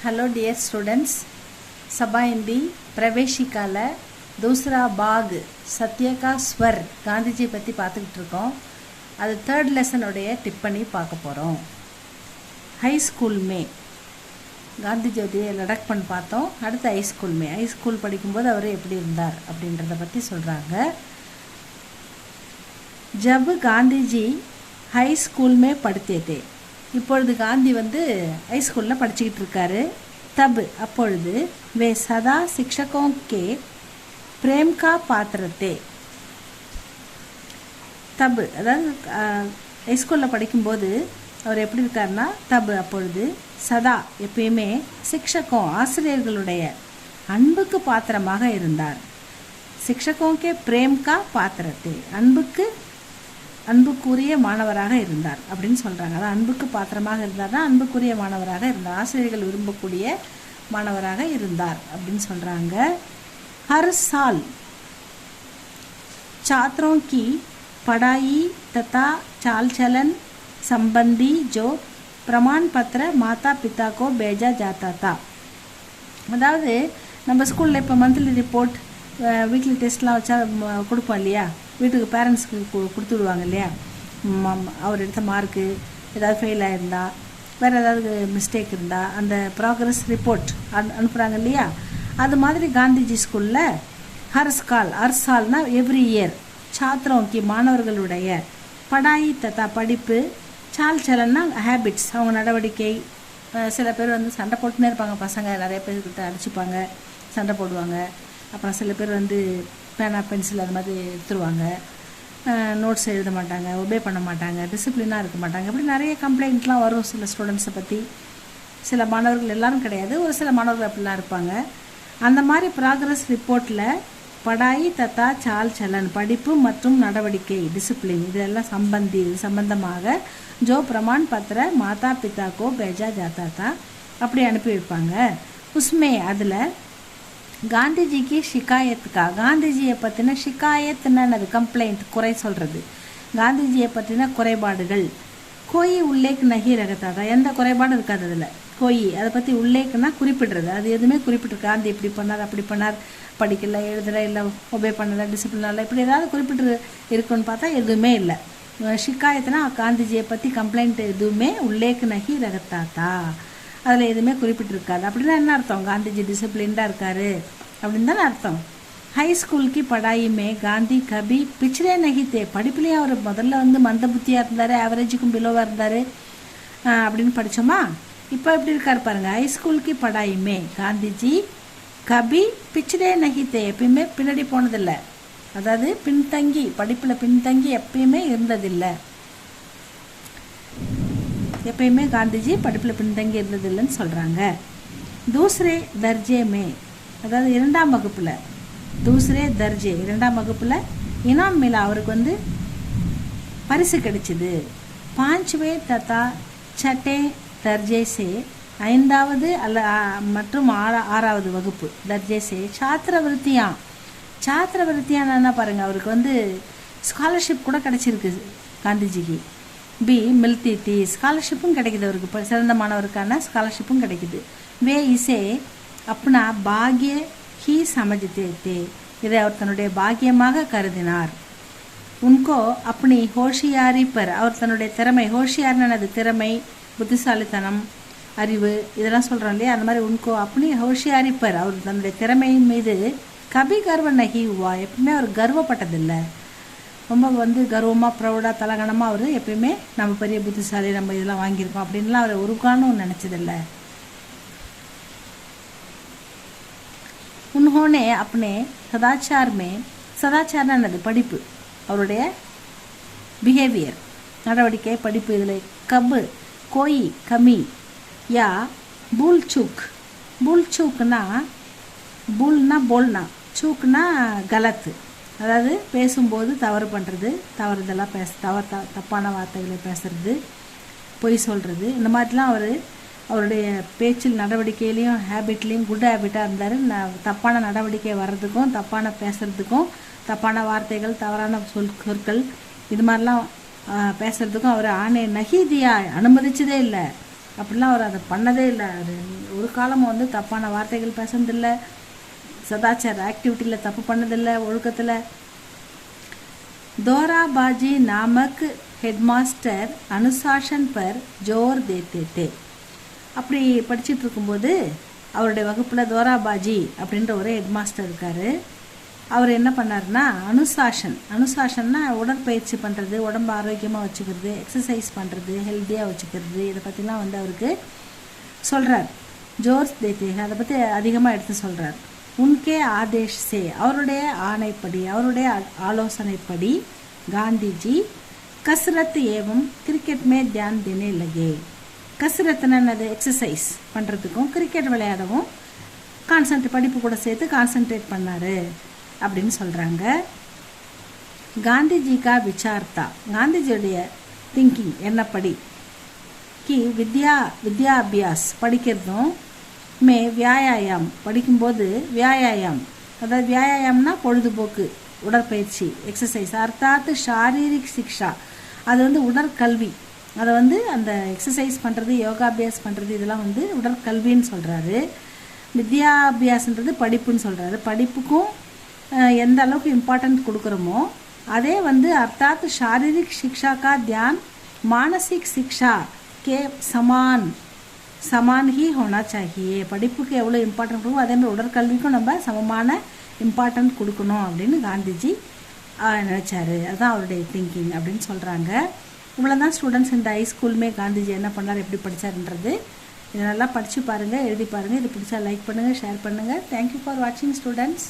Hello dear students, सभा हिंदी प्रवेशिकाல दूसरा भाग सत्य का स्वर காந்திஜி பற்றி பார்த்துக்கிட்டு இருக்கோம். அது தேர்ட் லெசனுடைய டிப்பணி பார்க்க போகிறோம். ஹை ஸ்கூல் மே காந்திஜியோடைய லடக்பன் பார்த்தோம். அடுத்து ஹை ஸ்கூல் மே, ஹை ஸ்கூல் படிக்கும்போது அவர் எப்படி இருந்தார் அப்படின்றத பற்றி சொல்கிறாங்க. जब காந்திஜி ஹை ஸ்கூல் மே पढ़ते थे, இப்பொழுது காந்தி ஹை ஸ்கூலில் படிச்சுக்கிட்டு இருக்காரு. தப் அப்பொழுது வே சதா சிக்ஷகோ கே பிரேம் கா பாத்திரத்தே. தப் அதாவது ஹை ஸ்கூலில் படிக்கும்போது அவர் எப்படி இருக்காருன்னா, தப் அப்பொழுது சதா எப்பயுமே சிக்ஷகோ ஆசிரியர்களுடைய அன்புக்கு பாத்திரமாக இருந்தார். சிக்ஷகோ கே பிரேம் கா பாத்திரத்தே, அன்புக்குரிய மாணவராக இருந்தார் அப்படின்னு சொல்கிறாங்க. அதான் அன்புக்கு பாத்திரமாக இருந்தார்னா அன்புக்குரிய மாணவராக இருந்தார், ஆசிரியர்கள் விரும்பக்கூடிய மாணவராக இருந்தார் அப்படின்னு சொல்கிறாங்க. हर साल छात्रों की पढ़ाई तथा चाल चलन संबंधी जो प्रमाण पत्र माता पिता को भेजा जाता था. அதாவது நம்ம ஸ்கூலில் இப்போ மந்த்லி ரிப்போர்ட், வீக்லி டெஸ்ட்லாம் வச்சா கொடுப்போம் இல்லையா, வீட்டுக்கு பேரண்ட்ஸ்க்கு கொடுத்து விடுவாங்க இல்லையா. அவர் எடுத்த மார்க்கு ஏதாவது ஃபெயில் ஆகிருந்தா, வேறு ஏதாவது மிஸ்டேக் இருந்தால் அந்த ப்ராக்ரஸ் ரிப்போர்ட் அனுப்புகிறாங்க இல்லையா. அது மாதிரி காந்திஜி ஸ்கூலில் ஹர் சால்னா எவ்ரி இயர் சாத்திரோங்கி மாணவர்களுடைய படாயி தத்தா படிப்பு, சால் சலன்னா ஹேபிட்ஸ் அவங்க நடவடிக்கை. சில பேர் சண்டை போட்டுனே இருப்பாங்க, பசங்க நிறைய பேர்கிட்ட அடிச்சுப்பாங்க, சண்டை போடுவாங்க. அப்புறம் சில பேர் பேனா பென்சில் அது மாதிரி எடுத்துருவாங்க, நோட்ஸ் எழுத மாட்டாங்க, ஒபே பண்ண மாட்டாங்க, டிசிப்ளினாக இருக்க மாட்டாங்க. இப்படி நிறைய கம்ப்ளைண்ட்லாம் வரும் சில ஸ்டூடெண்ட்ஸை பற்றி. சில மாணவர்கள் எல்லாரும் கிடையாது, ஒரு சில மாணவர்கள் அப்படிலாம் இருப்பாங்க. அந்த மாதிரி ப்ராக்ரஸ் ரிப்போர்ட்டில் படாயி தத்தா சால் சலன் படிப்பு மற்றும் நடவடிக்கை டிசிப்ளின் இதெல்லாம் சம்பந்தமாக ஜோ பிரமாண் பத்திர மாதா பிதாக்கோ பேஜா ஜாத்தா தா அப்படி அனுப்பி வைப்பாங்க. உஸ்மே அதில் காந்திஜிக்கு ஷிகாயத்துக்கா, காந்திஜியை பற்றின ஷிகாயத்துன்னு கம்ப்ளைண்ட், குறை சொல்கிறது, காந்திஜியை பற்றின குறைபாடுகள். கோயி உல்லேக் நகி ரகத்தாதா, எந்த குறைபாடும் இருக்காது அதில். கோயி அதை பற்றி உல்லேக்குன்னா குறிப்பிடுறது, அது எதுவுமே குறிப்பிட்டிருக்கு. காந்தி இப்படி பண்ணார் அப்படி பண்ணார், படிக்கல எழுதலை இல்லை ஒபே பண்ணலை டிசிப்ளினால இப்படி ஏதாவது குறிப்பிட்டு இருக்குன்னு பார்த்தா எதுவுமே இல்லை. ஷிகாயத்துனா காந்திஜியை பற்றி கம்ப்ளைண்ட் எதுவுமே உல்லேக் நகி ரகத்தாத்தா, அதில் எதுவுமே குறிப்பிட்டிருக்காது. அப்படின்னா என்ன அர்த்தம், காந்திஜி டிசிப்ளின்டாக இருக்கார் அப்படின்னு தானே அர்த்தம். ஹை ஸ்கூலுக்கு படாயுமே காந்தி கபி பிச்சரே நகித்தே, படிப்புலேயே அவர் முதல்ல மந்த புத்தியாக இருந்தார், ஆவரேஜுக்கும் பிலோவாக இருந்தார் அப்படின்னு படித்தோமா. இப்போ எப்படி இருக்கார் பாருங்க, ஹை ஸ்கூலுக்கு படாயுமே காந்திஜி கபி பிச்சரே நகித்தே, எப்பயுமே பின்னாடி போனதில்லை, அதாவது பின்தங்கி படிப்பில் பின்தங்கி எப்பயுமே இருந்ததில்லை. எப்பயுமே காந்திஜி படிப்பில் பின்தங்கி இருந்ததில்லைன்னு சொல்கிறாங்க. தூசரே தர்ஜே மே, அதாவது இரண்டாம் வகுப்பில், தூசரே தர்ஜே இரண்டாம் வகுப்பில் இனாம் மேலா அவருக்கு பரிசு கிடைச்சிது. பாஞ்ச்வே தத்தா சட்டே தர்ஜேசே ஐந்தாவது மற்றும் ஆறாவது வகுப்பு தர்ஜேசே சாத்திரவருத்தியானா பாருங்கள், அவருக்கு ஸ்காலர்ஷிப் கூட கிடைச்சிருக்கு காந்திஜிக்கு. பி மில்தி தி, ஸ்காலர்ஷிப்பும் கிடைக்குது அவருக்கு, இப்போ சிறந்த மாணவருக்கான ஸ்காலர்ஷிப்பும் கிடைக்குது. வே இசே அப்னா பாக்ய ஹி சமஜ்தே தே, இதை அவர் தன்னுடைய பாக்கியமாக கருதினார். உன்கோ அப்படி ஹோஷியாரி பர், அவர் தன்னுடைய திறமை, ஹோஷியார்னது திறமை, புத்திசாலித்தனம், அறிவு இதெல்லாம் சொல்கிறோம் இல்லையா, அந்த மாதிரி உன்கோ அப்படி ஹோஷியாரி பர், அவர் தன்னுடைய திறமையின் மீது கபி கர்வ நகி ஹுவா, எப்பவுமே அவர் கர்வப்பட்டதில்லை. ரொம்ப கர்வமாக ப்ரௌடாக தலகணமாக அவர் எப்பயுமே நம்ம பெரிய புத்திசாலி, நம்ம இதெல்லாம் வாங்கியிருக்கோம் அப்படின்லாம் அவர் ஒரு காரணம் நினச்சதில்லை. உன்ஹோனே அப்பனே சதாச்சார்னது படிப்பு, அவருடைய பிஹேவியர் நடவடிக்கை படிப்பு, இதில் கபு கோயி கமி யா பூல்சூக்னா பூல்னா போல்னா, சூக்னா கலத்து, அதாவது பேசும்போது தவறு பண்ணுறது, தவறுதெல்லாம் தப்பான வார்த்தைகளை பேசுறது, பொய் சொல்கிறது, இந்த மாதிரிலாம் அவருடைய பேச்சில் நடவடிக்கையிலையும் ஹேபிட்லேயும் குட் ஹேபிட்டாக இருந்தார். தப்பான நடவடிக்கை வர்றதுக்கும் தப்பான பேசுகிறதுக்கும் தப்பான வார்த்தைகள் தவறான சொற்கள் இது மாதிரிலாம் பேசுகிறதுக்கும் அவர் ஆணை நகீதியா அனுமதிச்சதே இல்லை. அப்படிலாம் அவர் அதை பண்ணதே இல்லை. ஒரு காலமும் வந்து தப்பான வார்த்தைகள் பேசுனதில்லை, சதாச்சார ஆக்டிவிட்டியில் தப்பு பண்ணதில்லை, ஒழுக்கத்தில். தோராபாஜி நாமக் ஹெட்மாஸ்டர் அனுசாசன் பர் ஜோர் தேத்தே தே. அப்படி படிச்சுட்டு இருக்கும்போது அவருடைய வகுப்பில் தோராபாஜி அப்படின்ற ஒரு ஹெட்மாஸ்டர் இருக்கார். அவர் என்ன பண்ணார்னா அனுசாசன்னா உடற்பயிற்சி பண்ணுறது, உடம்பு ஆரோக்கியமாக வச்சுக்கிறது, எக்ஸசைஸ் பண்ணுறது, ஹெல்த்தியாக வச்சுக்கிறது, இதை பற்றிலாம் வந்து அவருக்கு சொல்கிறார். ஜோர் தேத்தே அதை பற்றி அதிகமாக எடுத்து சொல்கிறார். உன்கே ஆதேஷ் சே அவருடைய ஆணைப்படி, அவருடைய ஆலோசனைப்படி காந்திஜி கசரத் ஏவம் கிரிக்கெட் மே தியான் தேனே லகே. கசரத்துன்னு எக்ஸசைஸ் பண்ணுறதுக்கும் கிரிக்கெட் விளையாடவும் படிப்பு கூட சேர்த்து கான்சன்ட்ரேட் பண்ணார் அப்படின்னு சொல்கிறாங்க. காந்திஜிக்கா விசார்த்தா காந்திஜியுடைய திங்கிங் என்னப்படி கி வித்யா அபியாஸ் படிக்கிறதும் மே வியாயாம் படிக்கும்போது வியாயாம், அதாவது வியாயாம்னா பொழுதுபோக்கு, உடற்பயிற்சி, எக்ஸசைஸ், அர்த்தாத் ஷாரீரிக் சிக்ஷா அது வந்து உடற்கல்வி. அதை வந்து அந்த எக்ஸசைஸ் பண்ணுறது, யோகாபியாஸ் பண்ணுறது இதெல்லாம் வந்து உடற்கல்வின்னு சொல்கிறாரு. வித்யாபியாசன்றது படிப்புன்னு சொல்கிறாரு. படிப்புக்கும் எந்த அளவுக்கு இம்பார்ட்டன்ட் கொடுக்குறோமோ அதே வந்து அர்த்தாத் ஷாரீரிக் சிக்ஷா கா தியான் மானசிக் சிக்ஷா கே சமான் ஹி ஹோனா சாஹியே. படிப்புக்கு எவ்வளோ இம்பார்ட்டன்ட் கொடுக்கும் அதே மாதிரி உடற்கல்விக்கும் நம்ம சமமான இம்பார்ட்டன்ட் கொடுக்கணும் அப்படின்னு காந்திஜி நினச்சாரு. அதுதான் அவருடைய திங்கிங் அப்படின்னு சொல்கிறாங்க. இவ்வளோ தான் ஸ்டூடெண்ட்ஸ் இந்த ஹைஸ்கூலுமே காந்திஜி என்ன பண்ணார், எப்படி படித்தாருன்றது. இதை நல்லா படித்து பாருங்கள், எழுதி பாருங்கள். இது பிடிச்சா லைக் பண்ணுங்கள், ஷேர் பண்ணுங்கள். தேங்க்யூ ஃபார் வாட்சிங் ஸ்டூடெண்ட்ஸ்.